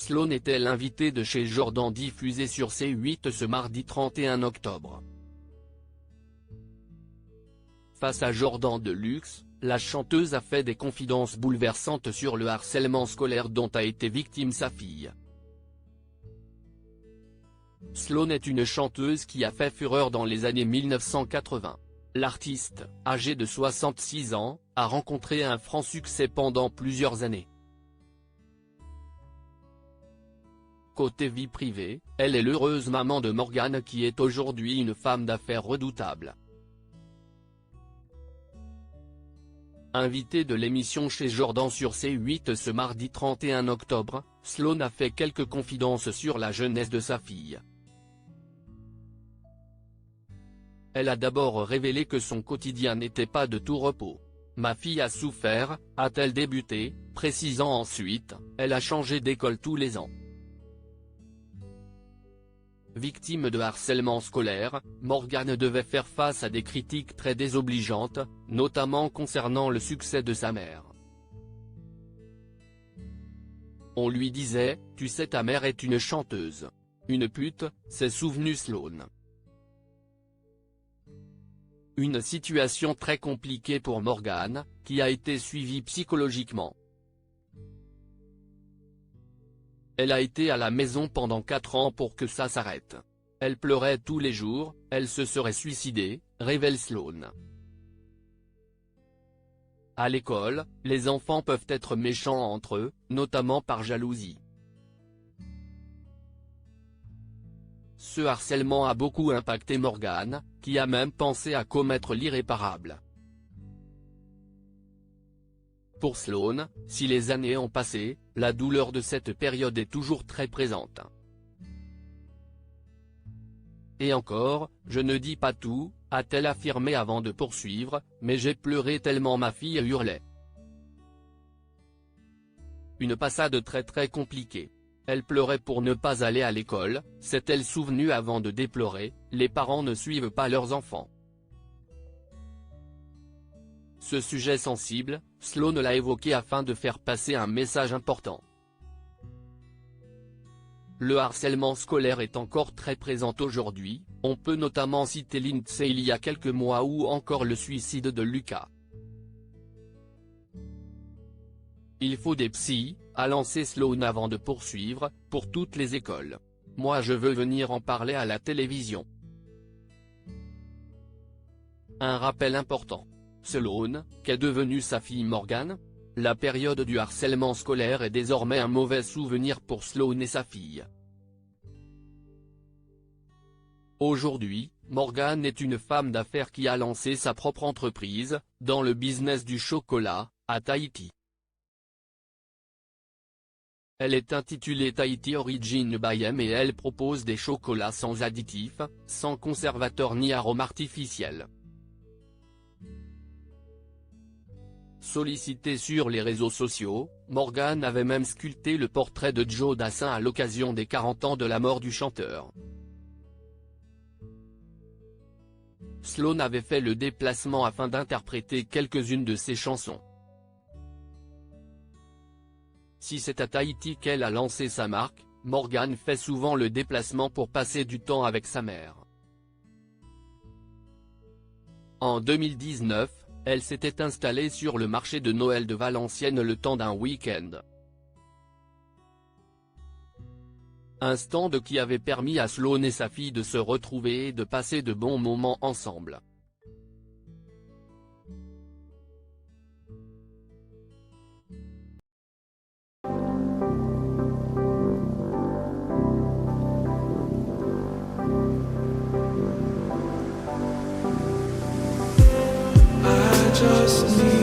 Sloane était l'invité de Chez Jordan diffusé sur C8 ce mardi 31 octobre. Face à Jordan de Luxe, la chanteuse a fait des confidences bouleversantes sur le harcèlement scolaire dont a été victime sa fille. Sloane est une chanteuse qui a fait fureur dans les années 1980. L'artiste, âgée de 66 ans, a rencontré un franc succès pendant plusieurs années. Côté vie privée, elle est l'heureuse maman de Morgane qui est aujourd'hui une femme d'affaires redoutable. Invitée de l'émission Chez Jordan sur C8 ce mardi 31 octobre, Sloane a fait quelques confidences sur la jeunesse de sa fille. Elle a d'abord révélé que son quotidien n'était pas de tout repos. « Ma fille a souffert », a-t-elle débuté, précisant ensuite, elle a changé d'école tous les ans. Victime de harcèlement scolaire, Morgane devait faire face à des critiques très désobligeantes, notamment concernant le succès de sa mère. On lui disait « Tu sais, ta mère est une chanteuse. Une pute », s'est souvenu Sloane. Une situation très compliquée pour Morgane, qui a été suivie psychologiquement. Elle a été à la maison pendant 4 ans pour que ça s'arrête. Elle pleurait tous les jours, elle se serait suicidée, révèle Sloane. À l'école, les enfants peuvent être méchants entre eux, notamment par jalousie. Ce harcèlement a beaucoup impacté Morgane, qui a même pensé à commettre l'irréparable. Pour Sloane, si les années ont passé, la douleur de cette période est toujours très présente. Et encore, je ne dis pas tout, a-t-elle affirmé avant de poursuivre, mais j'ai pleuré tellement ma fille hurlait. Une passade très compliquée. Elle pleurait pour ne pas aller à l'école, s'est-elle souvenue avant de déplorer, les parents ne suivent pas leurs enfants. Ce sujet sensible, Sloane l'a évoqué afin de faire passer un message important. Le harcèlement scolaire est encore très présent aujourd'hui, on peut notamment citer Lindsay il y a quelques mois ou encore le suicide de Lucas. Il faut des psys, a lancé Sloane avant de poursuivre, pour toutes les écoles. Moi je veux venir en parler à la télévision. Un rappel important. Sloane, qu'est devenue sa fille Morgane? La période du harcèlement scolaire est désormais un mauvais souvenir pour Sloane et sa fille. Aujourd'hui, Morgane est une femme d'affaires qui a lancé sa propre entreprise, dans le business du chocolat, à Tahiti. Elle est intitulée Tahiti Origin by M et elle propose des chocolats sans additifs, sans conservateurs ni arômes artificiels. Sollicitée sur les réseaux sociaux, Morgane avait même sculpté le portrait de Joe Dassin à l'occasion des 40 ans de la mort du chanteur. Sloane avait fait le déplacement afin d'interpréter quelques-unes de ses chansons. Si c'est à Tahiti qu'elle a lancé sa marque, Morgane fait souvent le déplacement pour passer du temps avec sa mère. En 2019, elle s'était installée sur le marché de Noël de Valenciennes le temps d'un week-end. Un stand qui avait permis à Sloane et sa fille de se retrouver et de passer de bons moments ensemble. Just need